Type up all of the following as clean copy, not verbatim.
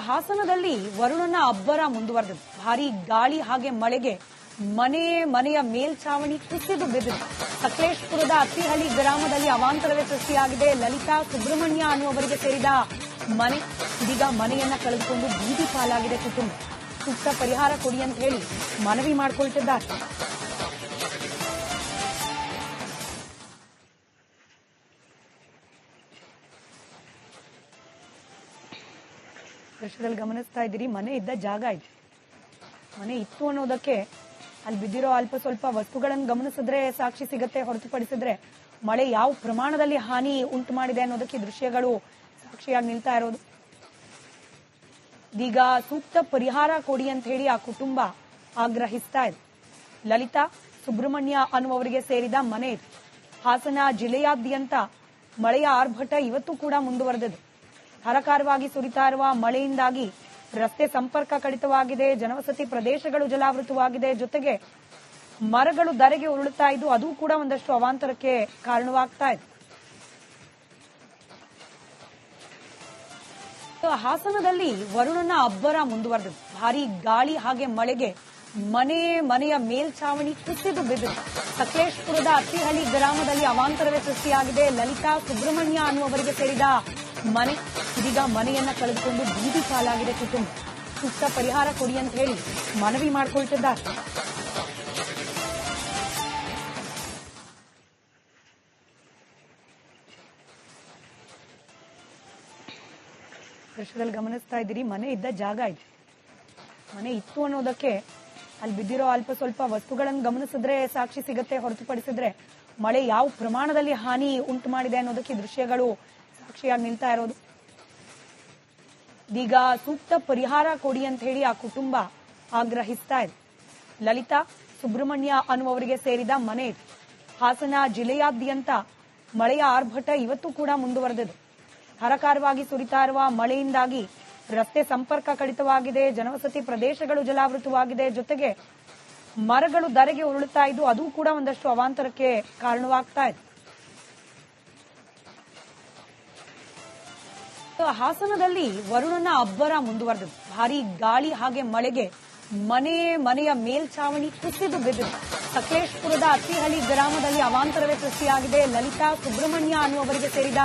ಹಾಸನದಲ್ಲಿ ವರುಣನ ಅಬ್ಬರ ಮುಂದುವರೆದಿದೆ. ಭಾರೀ ಗಾಳಿ ಹಾಗೆ ಮಳೆಗೆ ಮನೆಯ ಮೇಲ್ಛಾವಣಿ ಕುಸಿದು ಬಿದ್ದಿದೆ. ಸಕಲೇಶಪುರದ ಅತ್ತಿಹಳ್ಳಿ ಗ್ರಾಮದಲ್ಲಿ ಅವಾಂತರವೇ ಸೃಷ್ಟಿಯಾಗಿದೆ. ಲಲಿತಾ ಸುಬ್ರಹ್ಮಣ್ಯ ಅನ್ನುವವರಿಗೆ ಸೇರಿದ ಮನೆ ಇದೀಗ ಮನೆಯನ್ನ ಕಳೆದುಕೊಂಡು ಬೀದಿ ಪಾಲಾಗಿದೆ. ಕುಟುಂಬ ಸೂಕ್ತ ಪರಿಹಾರ ಕೊಡಿ ಅಂತ ಹೇಳಿ ಮನವಿ ಮಾಡಿಕೊಳ್ತಿದ್ದಾರೆ. ದೃಶ್ಯದಲ್ಲಿ ಗಮನಿಸ್ತಾ ಇದ್ದೀರಿ, ಮನೆ ಇದ್ದ ಜಾಗ ಇದೆ. ಮನೆ ಇತ್ತು ಅನ್ನೋದಕ್ಕೆ ಅಲ್ಲಿ ಬಿದ್ದಿರೋ ಅಲ್ಪ ಸ್ವಲ್ಪ ವಸ್ತುಗಳನ್ನು ಗಮನಿಸಿದ್ರೆ ಸಾಕ್ಷಿ ಸಿಗತ್ತೆ. ಹೊರತುಪಡಿಸಿದ್ರೆ ಮಳೆ ಯಾವ ಪ್ರಮಾಣದಲ್ಲಿ ಹಾನಿ ಉಂಟು ಮಾಡಿದೆ ಅನ್ನೋದಕ್ಕೆ ದೃಶ್ಯಗಳು ಸಾಕ್ಷಿಯಾಗಿ ನಿಲ್ತಾ ಇರೋದು. ಈಗ ಸೂಕ್ತ ಪರಿಹಾರ ಕೊಡಿ ಅಂತ ಹೇಳಿ ಆ ಕುಟುಂಬ ಆಗ್ರಹಿಸ್ತಾ ಇದೆ. ಲಲಿತಾ ಸುಬ್ರಹ್ಮಣ್ಯ ಅನ್ನುವವರಿಗೆ ಸೇರಿದ ಮನೆ ಇದೆ. ಹಾಸನ ಜಿಲ್ಲೆಯಾದ್ಯಂತ ಮಳೆಯ ಆರ್ಭಟ ಇವತ್ತು ಕೂಡ ಮುಂದುವರೆದಿದೆ. ಧಾರಾಕಾರವಾಗಿ ಸುರಿತಾ ಇರುವ ಮಳೆಯಿಂದಾಗಿ ರಸ್ತೆ ಸಂಪರ್ಕ ಕಡಿತವಾಗಿದೆ. ಜನವಸತಿ ಪ್ರದೇಶಗಳು ಜಲಾವೃತವಾಗಿದೆ. ಜೊತೆಗೆ ಮರಗಳು ಧರೆಗೆ ಉರುಳುತ್ತಾ ಇದ್ದು ಅದು ಕೂಡ ಒಂದಷ್ಟು ಅವಾಂತರಕ್ಕೆ ಕಾರಣವಾಗ್ತಾ ಇದೆ. ಹಾಸನದಲ್ಲಿ ವರುಣನ ಅಬ್ಬರ ಮುಂದುವರೆದಿದೆ. ಭಾರೀ ಗಾಳಿ ಹಾಗೆ ಮಳೆಗೆ ಮನೆಯ ಮೇಲ್ಛಾವಣಿ ಕುಸಿದು ಬಿದ್ದಿದೆ. ಸಕಲೇಶಪುರದ ಅತ್ತಿಹಳ್ಳಿ ಗ್ರಾಮದಲ್ಲಿ ಅವಾಂತರವೇ ಸೃಷ್ಟಿಯಾಗಿದೆ. ಲಲಿತಾ ಸುಬ್ರಹ್ಮಣ್ಯ ಅನ್ನುವವರಿಗೆ ಸೇರಿದ ಮನೆ ಇದೀಗ ಮನೆಯನ್ನ ಕಳೆದುಕೊಂಡು ಬೀದಿ ಪಾಲಾಗಿದೆ. ಕುಟುಂಬ ಸೂಕ್ತ ಪರಿಹಾರ ಕೊಡಿ ಅಂತ ಹೇಳಿ ಮನವಿ ಮಾಡಿಕೊಳ್ತಿದ್ದಾರೆ. ದೃಶ್ಯದಲ್ಲಿ ಗಮನಿಸ್ತಾ ಇದ್ದೀರಿ, ಮನೆ ಇದ್ದ ಜಾಗ ಇದೆ. ಮನೆ ಇತ್ತು ಅನ್ನೋದಕ್ಕೆ ಅಲ್ಲಿ ಬಿದ್ದಿರೋ ಅಲ್ಪ ಸ್ವಲ್ಪ ವಸ್ತುಗಳನ್ನು ಗಮನಿಸಿದ್ರೆ ಸಾಕ್ಷಿ ಸಿಗತ್ತೆ. ಹೊರತುಪಡಿಸಿದ್ರೆ ಮಳೆ ಯಾವ ಪ್ರಮಾಣದಲ್ಲಿ ಹಾನಿ ಉಂಟು ಮಾಡಿದೆ ಅನ್ನೋದಕ್ಕೆ ದೃಶ್ಯಗಳು ಸಾಕ್ಷಿಯಾಗಿ ನಿಲ್ತಾ ಇರೋದು. ಈಗ ಸೂಕ್ತ ಪರಿಹಾರ ಕೊಡಿ ಅಂತ ಹೇಳಿ ಆ ಕುಟುಂಬ ಆಗ್ರಹಿಸ್ತಾ ಇದೆ. ಲಲಿತಾ ಸುಬ್ರಹ್ಮಣ್ಯ ಅನ್ನುವವರಿಗೆ ಸೇರಿದ ಮನೆ ಇದೆ. ಹಾಸನ ಜಿಲ್ಲೆಯಾದ್ಯಂತ ಮಳೆಯ ಆರ್ಭಟ ಇವತ್ತು ಕೂಡ ಮುಂದುವರೆದಿದೆ. ಧಾರಾಕಾರವಾಗಿ ಸುರಿತಾ ಇರುವ ಮಳೆಯಿಂದಾಗಿ ರಸ್ತೆ ಸಂಪರ್ಕ ಕಡಿತವಾಗಿದೆ. ಜನವಸತಿ ಪ್ರದೇಶಗಳು ಜಲಾವೃತವಾಗಿದೆ. ಜೊತೆಗೆ ಮರಗಳು ಧರೆಗೆ ಉರುಳುತ್ತಾ ಇದ್ದು ಅದು ಕೂಡ ಒಂದಷ್ಟು ಅವಾಂತರಕ್ಕೆ ಕಾರಣವಾಗ್ತಾ ಇದೆ. ಹಾಸನದಲ್ಲಿ ವರುಣನ ಅಬ್ಬರ ಮುಂದುವರೆದಿದೆ. ಭಾರೀ ಗಾಳಿ ಹಾಗೆ ಮಳೆಗೆ ಮನೆಯ ಮೇಲ್ಛಾವಣಿ ಕುಸಿದು ಬಿದ್ದಿದೆ. ಸಕಲೇಶಪುರದ ಅತ್ತಿಹಳ್ಳಿ ಗ್ರಾಮದಲ್ಲಿ ಅವಾಂತರವೇ ಸೃಷ್ಟಿಯಾಗಿದೆ. ಲಲಿತಾ ಸುಬ್ರಹ್ಮಣ್ಯ ಅನ್ನುವವರಿಗೆ ಸೇರಿದ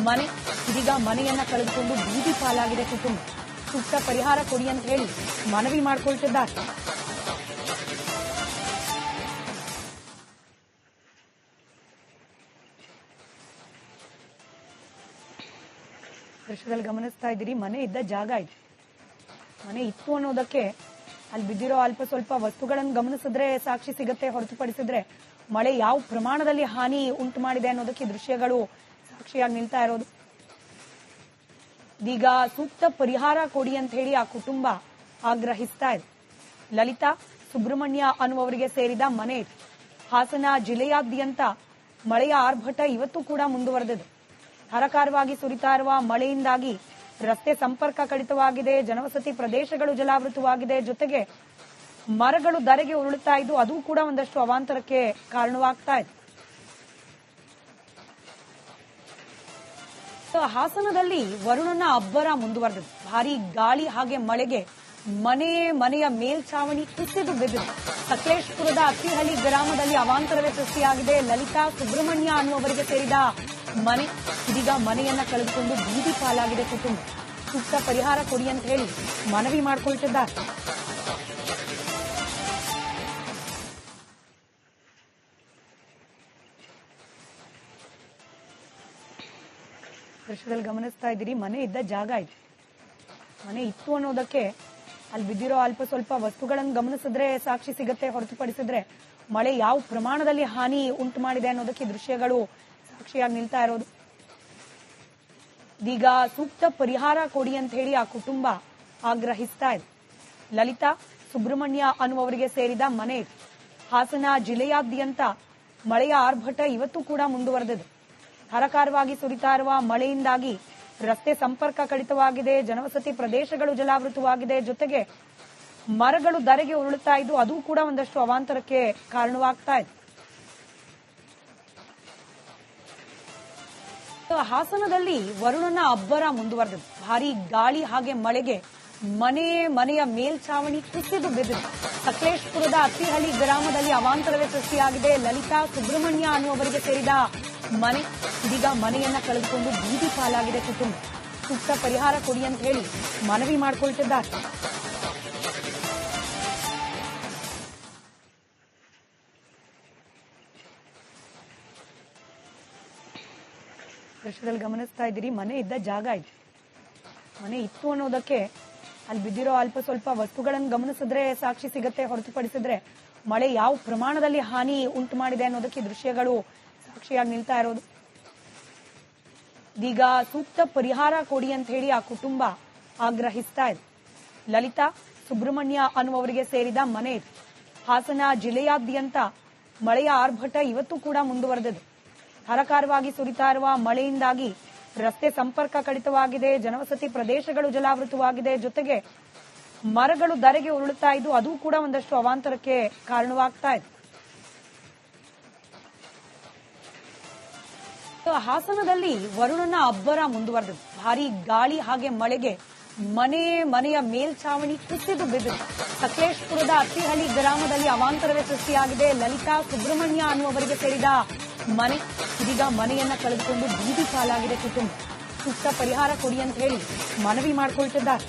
ಮನೆ ಇದೀಗ ಮನೆಯನ್ನ ಕಳೆದುಕೊಂಡು ಬೀದಿ ಪಾಲಾಗಿದೆ. ಕುಟುಂಬ ಸೂಕ್ತ ಪರಿಹಾರ ಕೊಡಿ ಅಂತ ಹೇಳಿ ಮನವಿ ಮಾಡಿಕೊಳ್ತಿದ್ದಾರೆ. ದೃಶ್ಯದಲ್ಲಿ ಗಮನಿಸ್ತಾ ಇದ್ದೀರಿ, ಮನೆ ಇದ್ದ ಜಾಗ ಇದೆ. ಮನೆ ಇತ್ತು ಅನ್ನೋದಕ್ಕೆ ಅಲ್ಲಿ ಬಿದ್ದಿರೋ ಅಲ್ಪ ಸ್ವಲ್ಪ ವಸ್ತುಗಳನ್ನು ಗಮನಿಸಿದ್ರೆ ಸಾಕ್ಷಿ ಸಿಗತ್ತೆ. ಹೊರತುಪಡಿಸಿದ್ರೆ ಮಳೆ ಯಾವ ಪ್ರಮಾಣದಲ್ಲಿ ಹಾನಿ ಉಂಟು ಮಾಡಿದೆ ಅನ್ನೋದಕ್ಕೆ ದೃಶ್ಯಗಳು ಸಾಕ್ಷಿಯಾಗಿ ನಿಲ್ತಾ ಇರೋದು. ಈಗ ಸೂಕ್ತ ಪರಿಹಾರ ಕೊಡಿ ಅಂತ ಹೇಳಿ ಆ ಕುಟುಂಬ ಆಗ್ರಹಿಸ್ತಾ ಇದೆ. ಲಲಿತಾ ಸುಬ್ರಹ್ಮಣ್ಯ ಅನ್ನುವವರಿಗೆ ಸೇರಿದ ಮನೆ ಇದೆ. ಹಾಸನ ಜಿಲ್ಲೆಯಾದ್ಯಂತ ಮಳೆಯ ಆರ್ಭಟ ಇವತ್ತು ಕೂಡ ಮುಂದುವರೆದಿದೆ. ಧಾರಾಕಾರವಾಗಿ ಸುರಿತಾ ಇರುವ ಮಳೆಯಿಂದಾಗಿ ರಸ್ತೆ ಸಂಪರ್ಕ ಕಡಿತವಾಗಿದೆ. ಜನವಸತಿ ಪ್ರದೇಶಗಳು ಜಲಾವೃತವಾಗಿದೆ. ಜೊತೆಗೆ ಮರಗಳು ಧರೆಗೆ ಉರುಳುತ್ತಾ ಇದ್ದು ಅದು ಕೂಡ ಒಂದಷ್ಟು ಅವಾಂತರಕ್ಕೆ ಕಾರಣವಾಗ್ತಾ ಇದೆ. ಹಾಸನದಲ್ಲಿ ವರುಣನ ಅಬ್ಬರ ಮುಂದುವರೆದಿದೆ. ಭಾರೀ ಗಾಳಿ ಹಾಗೆ ಮಳೆಗೆ ಮನೆಯ ಮೇಲ್ಛಾವಣಿ ಕುಸಿದು ಬಿದ್ದಿದೆ. ಸಕಲೇಶಪುರದ ಅತ್ತಿಹಳ್ಳಿ ಗ್ರಾಮದಲ್ಲಿ ಅವಾಂತರವೇ ಸೃಷ್ಟಿಯಾಗಿದೆ. ಲಲಿತಾ ಸುಬ್ರಹ್ಮಣ್ಯ ಅನ್ನುವವರಿಗೆ ಸೇರಿದ ಮನೆ ಇದೀಗ ಮನೆಯನ್ನ ಕಳೆದುಕೊಂಡು ಬೀದಿ ಪಾಲಾಗಿದೆ. ಕುಟುಂಬ ಸೂಕ್ತ ಪರಿಹಾರ ಕೊಡಿ ಅಂತ ಹೇಳಿ ಮನವಿ ಮಾಡಿಕೊಳ್ತಿದ್ದಾರೆ. ದೃಶ್ಯದಲ್ಲಿ ಗಮನಿಸ್ತಾ ಇದ್ದೀರಿ, ಮನೆ ಇದ್ದ ಜಾಗ ಇದೆ. ಮನೆ ಇತ್ತು ಅನ್ನೋದಕ್ಕೆ ಅಲ್ಲಿ ಬಿದ್ದಿರೋ ಅಲ್ಪ ಸ್ವಲ್ಪ ವಸ್ತುಗಳನ್ನು ಗಮನಿಸಿದ್ರೆ ಸಾಕ್ಷಿ ಸಿಗತ್ತೆ. ಹೊರತುಪಡಿಸಿದ್ರೆ ಮಳೆ ಯಾವ ಪ್ರಮಾಣದಲ್ಲಿ ಹಾನಿ ಉಂಟು ಮಾಡಿದೆ ಅನ್ನೋದಕ್ಕೆ ದೃಶ್ಯಗಳು ಸಾಕ್ಷಿಯಾಗಿ ನಿಲ್ತಾ ಇರೋದು. ಈಗ ಸೂಕ್ತ ಪರಿಹಾರ ಕೊಡಿ ಅಂತ ಹೇಳಿ ಆ ಕುಟುಂಬ ಆಗ್ರಹಿಸ್ತಾ ಇದೆ. ಲಲಿತಾ ಸುಬ್ರಹ್ಮಣ್ಯ ಅನ್ನುವವರಿಗೆ ಸೇರಿದ ಮನೆ ಇದೆ. ಹಾಸನ ಜಿಲ್ಲೆಯಾದ್ಯಂತ ಮಳೆಯ ಆರ್ಭಟ ಇವತ್ತು ಕೂಡ ಮುಂದುವರೆದಿದೆ. ಧಾರಾಕಾರವಾಗಿ ಸುರಿತಾ ಇರುವ ಮಳೆಯಿಂದಾಗಿ ರಸ್ತೆ ಸಂಪರ್ಕ ಕಡಿತವಾಗಿದೆ. ಜನವಸತಿ ಪ್ರದೇಶಗಳು ಜಲಾವೃತವಾಗಿದೆ. ಜೊತೆಗೆ ಮರಗಳು ಧರೆಗೆ ಉರುಳುತ್ತಾ ಇದ್ದು ಅದು ಕೂಡ ಒಂದಷ್ಟು ಅವಾಂತರಕ್ಕೆ ಕಾರಣವಾಗ್ತಾ ಇದೆ. ಹಾಸನದಲ್ಲಿ ವರುಣನ ಅಬ್ಬರ ಮುಂದುವರೆದಿದೆ. ಭಾರೀ ಗಾಳಿ ಹಾಗೆ ಮಳೆಗೆ ಮನೆಯ ಮೇಲ್ಛಾವಣಿ ಕುಸಿದು ಬಿದ್ದಿದೆ. ಸಕಲೇಶಪುರದ ಅತ್ತಿಹಳ್ಳಿ ಗ್ರಾಮದಲ್ಲಿ ಅವಾಂತರವೇ ಸೃಷ್ಟಿಯಾಗಿದೆ. ಲಲಿತಾ ಸುಬ್ರಹ್ಮಣ್ಯ ಅನ್ನುವವರಿಗೆ ಸೇರಿದ ಮನೆ ಇದೀಗ ಮನೆಯನ್ನ ಕಳೆದುಕೊಂಡು ಬೀದಿ ಪಾಲಾಗಿದೆ. ಕುಟುಂಬ ಸೂಕ್ತ ಪರಿಹಾರ ಕೊಡಿ ಅಂತ ಹೇಳಿ ಮನವಿ ಮಾಡಿಕೊಳ್ತಿದ್ದಾರೆ. ದೃಶ್ಯದಲ್ಲಿ ಗಮನಿಸ್ತಾ ಇದ್ದೀರಿ, ಮನೆ ಇದ್ದ ಜಾಗ ಇದೆ. ಮನೆ ಇತ್ತು ಅನ್ನೋದಕ್ಕೆ ಅಲ್ಲಿ ಬಿದ್ದಿರೋ ಅಲ್ಪ ಸ್ವಲ್ಪ ವಸ್ತುಗಳನ್ನು ಗಮನಿಸಿದ್ರೆ ಸಾಕ್ಷಿ ಸಿಗತ್ತೆ. ಹೊರತುಪಡಿಸಿದ್ರೆ ಮಳೆ ಯಾವ ಪ್ರಮಾಣದಲ್ಲಿ ಹಾನಿ ಉಂಟು ಮಾಡಿದೆ ಅನ್ನೋದಕ್ಕೆ ದೃಶ್ಯಗಳು ಸಾಕ್ಷಿಯಾಗಿ ನಿಲ್ತಾ ಇರೋದು. ಈಗ ಸೂಕ್ತ ಪರಿಹಾರ ಕೊಡಿ ಅಂತ ಹೇಳಿ ಆ ಕುಟುಂಬ ಆಗ್ರಹಿಸ್ತಾ ಇದೆ. ಲಲಿತಾ ಸುಬ್ರಹ್ಮಣ್ಯ ಅನ್ನುವವರಿಗೆ ಸೇರಿದ ಮನೆ ಇದೆ. ಹಾಸನ ಜಿಲ್ಲೆಯಾದ್ಯಂತ ಮಳೆಯ ಆರ್ಭಟ ಇವತ್ತು ಕೂಡ ಮುಂದುವರೆದಿದೆ. ಧಾರಾಕಾರವಾಗಿ ಸುರಿತಾ ಇರುವ ಮಳೆಯಿಂದಾಗಿ ರಸ್ತೆ ಸಂಪರ್ಕ ಕಡಿತವಾಗಿದೆ. ಜನವಸತಿ ಪ್ರದೇಶಗಳು ಜಲಾವೃತವಾಗಿದೆ. ಜೊತೆಗೆ ಮರಗಳು ಧರೆಗೆ ಉರುಳುತ್ತಾ ಇದ್ದು ಅದು ಕೂಡ ಒಂದಷ್ಟು ಅವಾಂತರಕ್ಕೆ ಕಾರಣವಾಗ್ತಾ ಇದೆ. ಹಾಸನದಲ್ಲಿ ವರುಣನ ಅಬ್ಬರ ಮುಂದುವರೆದಿದೆ. ಭಾರೀ ಗಾಳಿ ಹಾಗೆ ಮಳೆಗೆ ಮನೆಯ ಮೇಲ್ಛಾವಣಿ ಕುಸಿದು ಬಿದ್ದಿದೆ. ಸಕಲೇಶಪುರದ ಅತ್ತಿಹಳ್ಳಿ ಗ್ರಾಮದಲ್ಲಿ ಅವಾಂತರವೇ ಸೃಷ್ಟಿಯಾಗಿದೆ. ಲಲಿತಾ ಸುಬ್ರಹ್ಮಣ್ಯ ಅನ್ನುವವರಿಗೆ ಸೇರಿದ ಮನೆ ಇದೀಗ ಮನೆಯನ್ನ ಕಳೆದುಕೊಂಡು ಬೀದಿ ಪಾಲಾಗಿದೆ. ಕುಟುಂಬ ಸೂಕ್ತ ಪರಿಹಾರ ಕೊಡಿ ಅಂತ ಹೇಳಿ ಮನವಿ ಮಾಡಿಕೊಳ್ತಿದ್ದಾರೆ.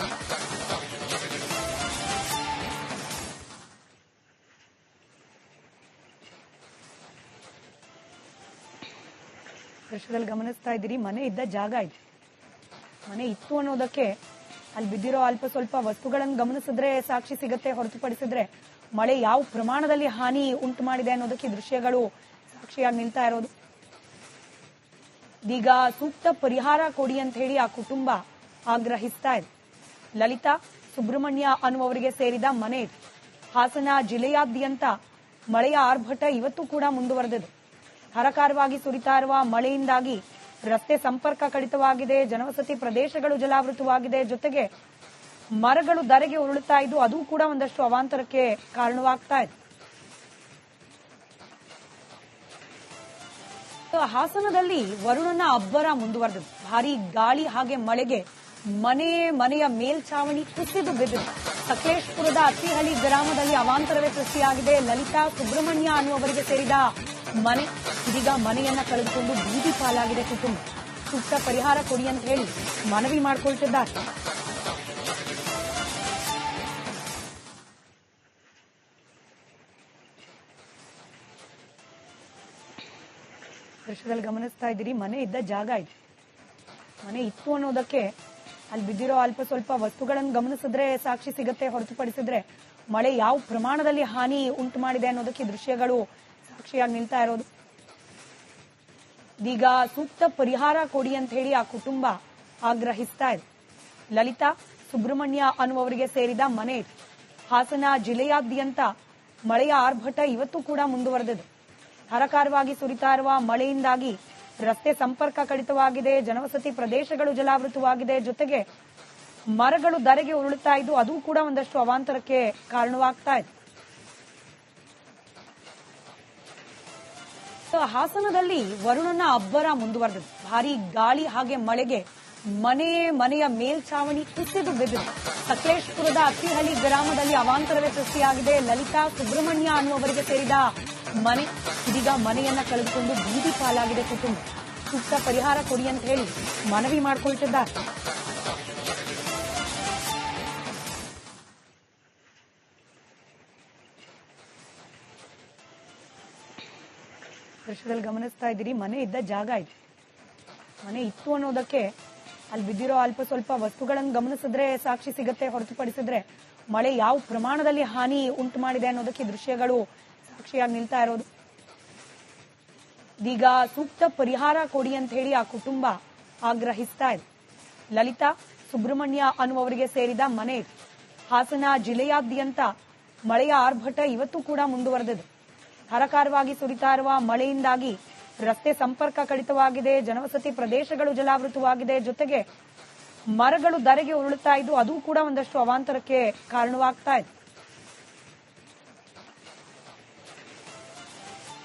ದೃಶ್ಯದಲ್ಲಿ ಗಮನಿಸ್ತಾ ಇದ್ದೀರಿ, ಮನೆ ಇದ್ದ ಜಾಗ ಇದೆ. ಮನೆ ಇತ್ತು ಅನ್ನೋದಕ್ಕೆ ಅಲ್ಲಿ ಬಿದ್ದಿರೋ ಅಲ್ಪ ಸ್ವಲ್ಪ ವಸ್ತುಗಳನ್ನು ಗಮನಿಸಿದ್ರೆ ಸಾಕ್ಷಿ ಸಿಗತ್ತೆ. ಹೊರತುಪಡಿಸಿದ್ರೆ ಮಳೆ ಯಾವ ಪ್ರಮಾಣದಲ್ಲಿ ಹಾನಿ ಉಂಟು ಮಾಡಿದೆ ಅನ್ನೋದಕ್ಕೆ ದೃಶ್ಯಗಳು ಸಾಕ್ಷಿಯಾಗಿ ನಿಲ್ತಾ ಇರೋದು. ಈಗ ಸೂಕ್ತ ಪರಿಹಾರ ಕೊಡಿ ಅಂತ ಹೇಳಿ ಆ ಕುಟುಂಬ ಆಗ್ರಹಿಸ್ತಾ ಇದೆ. ಲಲಿತಾ ಸುಬ್ರಹ್ಮಣ್ಯ ಅನ್ನುವವರಿಗೆ ಸೇರಿದ ಮನೆ ಇದೆ. ಹಾಸನ ಜಿಲ್ಲೆಯಾದ್ಯಂತ ಮಳೆಯ ಆರ್ಭಟ ಇವತ್ತು ಕೂಡ ಮುಂದುವರೆದಿದೆ. ಧಾರಾಕಾರವಾಗಿ ಸುರಿತಾ ಇರುವ ಮಳೆಯಿಂದಾಗಿ ರಸ್ತೆ ಸಂಪರ್ಕ ಕಡಿತವಾಗಿದೆ. ಜನವಸತಿ ಪ್ರದೇಶಗಳು ಜಲಾವೃತವಾಗಿದೆ. ಜೊತೆಗೆ ಮರಗಳು ಧರೆಗೆ ಉರುಳುತ್ತಾ ಇದ್ದು ಅದು ಕೂಡ ಒಂದಷ್ಟು ಅವಾಂತರಕ್ಕೆ ಕಾರಣವಾಗ್ತಾ ಇದೆ. ಹಾಸನದಲ್ಲಿ ವರುಣನ ಅಬ್ಬರ ಮುಂದುವರೆದಿದೆ. ಭಾರೀ ಗಾಳಿ ಹಾಗೆ ಮಳೆಗೆ ಮನೆಯ ಮೇಲ್ಛಾವಣಿ ಕುಸಿದು ಬಿದ್ದಿದೆ. ಸಕಲೇಶಪುರದ ಅತ್ತಿಹಳ್ಳಿ ಗ್ರಾಮದಲ್ಲಿ ಅವಾಂತರವೇ ಸೃಷ್ಟಿಯಾಗಿದೆ. ಲಲಿತಾ ಸುಬ್ರಹ್ಮಣ್ಯ ಅನ್ನುವವರಿಗೆ ಸೇರಿದ ಮನೆ ಇದೀಗ ಮನೆಯನ್ನ ಕಳೆದುಕೊಂಡು ಬೀದಿ ಪಾಲಾಗಿದೆ. ಕುಟುಂಬ ಸೂಕ್ತ ಪರಿಹಾರ ಕೊಡಿ ಅಂತ ಹೇಳಿ ಮನವಿ ಮಾಡಿಕೊಳ್ತಿದ್ದಾರೆ. ದೃಶ್ಯದಲ್ಲಿ ಗಮನಿಸ್ತಾ ಇದ್ದೀರಿ, ಮನೆ ಇದ್ದ ಜಾಗ ಇದೆ. ಮನೆ ಇತ್ತು ಅನ್ನೋದಕ್ಕೆ ಅಲ್ಲಿ ಬಿದ್ದಿರೋ ಅಲ್ಪ ಸ್ವಲ್ಪ ವಸ್ತುಗಳನ್ನು ಗಮನಿಸಿದ್ರೆ ಸಾಕ್ಷಿ ಸಿಗತ್ತೆ. ಹೊರತುಪಡಿಸಿದ್ರೆ ಮಳೆ ಯಾವ ಪ್ರಮಾಣದಲ್ಲಿ ಹಾನಿ ಉಂಟು ಮಾಡಿದೆ ಅನ್ನೋದಕ್ಕೆ ದೃಶ್ಯಗಳು ಸಾಕ್ಷಿಯಾಗಿ ನಿಲ್ತಾ ಇರೋದು. ಈಗ ಸೂಕ್ತ ಪರಿಹಾರ ಕೊಡಿ ಅಂತ ಹೇಳಿ ಆ ಕುಟುಂಬ ಆಗ್ರಹಿಸ್ತಾ ಇದೆ. ಲಲಿತಾ ಸುಬ್ರಹ್ಮಣ್ಯ ಅನ್ನುವವರಿಗೆ ಸೇರಿದ ಮನೆ ಇದೆ. ಹಾಸನ ಜಿಲ್ಲೆಯಾದ್ಯಂತ ಮಳೆಯ ಆರ್ಭಟ ಇವತ್ತು ಕೂಡ ಮುಂದುವರೆದಿದೆ. ಧಾರಾಕಾರವಾಗಿ ಸುರಿತಾ ಇರುವ ಮಳೆಯಿಂದಾಗಿ ರಸ್ತೆ ಸಂಪರ್ಕ ಕಡಿತವಾಗಿದೆ. ಜನವಸತಿ ಪ್ರದೇಶಗಳು ಜಲಾವೃತವಾಗಿದೆ. ಜೊತೆಗೆ ಮರಗಳು ಧರೆಗೆ ಉರುಳುತ್ತಾ ಇದ್ದು ಅದು ಕೂಡ ಒಂದಷ್ಟು ಅವಾಂತರಕ್ಕೆ ಕಾರಣವಾಗ್ತಾ ಇದೆ. ಹಾಸನದಲ್ಲಿ ವರುಣನ ಅಬ್ಬರ ಮುಂದುವರೆದಿದೆ. ಭಾರೀ ಗಾಳಿ ಹಾಗೆ ಮಳೆಗೆ ಮನೆಯ ಮೇಲ್ಛಾವಣಿ ಕುಸಿದು ಬಿದ್ದಿದೆ. ಸಕಲೇಶಪುರದ ಅತ್ತಿಹಳ್ಳಿ ಗ್ರಾಮದಲ್ಲಿ ಅವಾಂತರವೇ ಸೃಷ್ಟಿಯಾಗಿದೆ. ಲಲಿತಾ ಸುಬ್ರಹ್ಮಣ್ಯ ಅನ್ನುವವರಿಗೆ ಸೇರಿದ ಮನೆ ಇದೀಗ ಮನೆಯನ್ನ ಕಳೆದುಕೊಂಡು ಬೀದಿ ಪಾಲಾಗಿದೆ. ಕುಟುಂಬ ಸೂಕ್ತ ಪರಿಹಾರ ಕೊಡಿ ಅಂತ ಹೇಳಿ ಮನವಿ ಮಾಡಿಕೊಳ್ತಿದ್ದಾರೆ. ದೃಶ್ಯದಲ್ಲಿ ಗಮನಿಸ್ತಾ ಇದ್ದೀರಿ, ಮನೆ ಇದ್ದ ಜಾಗ ಇದೆ. ಮನೆ ಇತ್ತು ಅನ್ನೋದಕ್ಕೆ ಅಲ್ಲಿ ಬಿದ್ದಿರೋ ಅಲ್ಪ ಸ್ವಲ್ಪ ವಸ್ತುಗಳನ್ನು ಗಮನಿಸಿದ್ರೆ ಸಾಕ್ಷಿ ಸಿಗತ್ತೆ. ಹೊರತುಪಡಿಸಿದ್ರೆ ಮಳೆ ಯಾವ ಪ್ರಮಾಣದಲ್ಲಿ ಹಾನಿ ಉಂಟು ಮಾಡಿದೆ ಅನ್ನೋದಕ್ಕೆ ದೃಶ್ಯಗಳು ಸಾಕ್ಷಿಯಾಗಿ ನಿಲ್ತಾ ಇರೋದು. ಈಗ ಸೂಕ್ತ ಪರಿಹಾರ ಕೊಡಿ ಅಂತ ಹೇಳಿ ಆ ಕುಟುಂಬ ಆಗ್ರಹಿಸ್ತಾ ಇದೆ. ಲಲಿತಾ ಸುಬ್ರಹ್ಮಣ್ಯ ಅನ್ನುವವರಿಗೆ ಸೇರಿದ ಮನೆ ಇದೆ. ಹಾಸನ ಜಿಲ್ಲೆಯಾದ್ಯಂತ ಮಳೆಯ ಆರ್ಭಟ ಇವತ್ತು ಕೂಡ ಮುಂದುವರೆದಿದೆ. ಧಾರಾಕಾರವಾಗಿ ಸುರಿತಾ ಇರುವ ಮಳೆಯಿಂದಾಗಿ ರಸ್ತೆ ಸಂಪರ್ಕ ಕಡಿತವಾಗಿದೆ. ಜನವಸತಿ ಪ್ರದೇಶಗಳು ಜಲಾವೃತವಾಗಿದೆ. ಜೊತೆಗೆ ಮರಗಳು ಧರೆಗೆ ಉರುಳುತ್ತಾ ಇದ್ದು ಅದು ಕೂಡ ಒಂದಷ್ಟು ಅವಾಂತರಕ್ಕೆ ಕಾರಣವಾಗ್ತಾ ಇದೆ.